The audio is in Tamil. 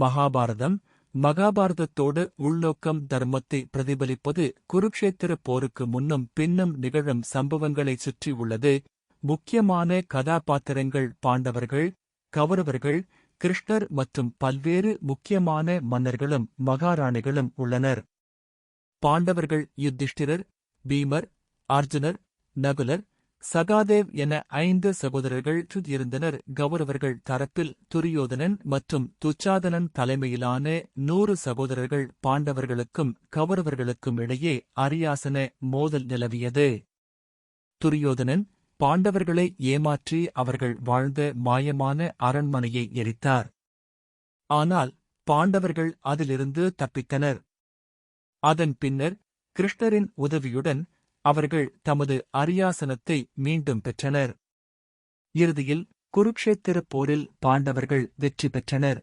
மகாபாரதம் மகாபாரதத்தோடு உள்நோக்கம் தர்மத்தை பிரதிபலிப்பது குருக்ஷேத்திர போருக்கு முன்னும் பின்னும் நிகழும் சம்பவங்களைச் சுற்றி உள்ளது. முக்கியமான கதாபாத்திரங்கள் பாண்டவர்கள், கௌரவர்கள், கிருஷ்ணர் மற்றும் பல்வேறு முக்கியமான மன்னர்களும் மகாராணிகளும் உள்ளனர். பாண்டவர்கள் யுத்திஷ்டிரர், பீமர், அர்ஜுனர், நகுலர், சகாதேவ் என 5 சகோதரர்கள் இருந்தனர். கௌரவர்கள் தரப்பில் துரியோதனன் மற்றும் துச்சாதனன் தலைமையிலான 100 சகோதரர்கள். பாண்டவர்களுக்கும் கௌரவர்களுக்கும் இடையே அரியாசன மோதல் நிலவியது. துரியோதனன் பாண்டவர்களை ஏமாற்றி அவர்கள் வாழ்ந்த மாயமான அரண்மனையை எரித்தார். ஆனால் பாண்டவர்கள் அதிலிருந்து தப்பித்தனர். அதன் பின்னர் கிருஷ்ணரின் உதவியுடன் அவர்கள் தமது அரியாசனத்தை மீண்டும் பெற்றனர். இறுதியில் குருக்ஷேத்திர போரில் பாண்டவர்கள் வெற்றி பெற்றனர்.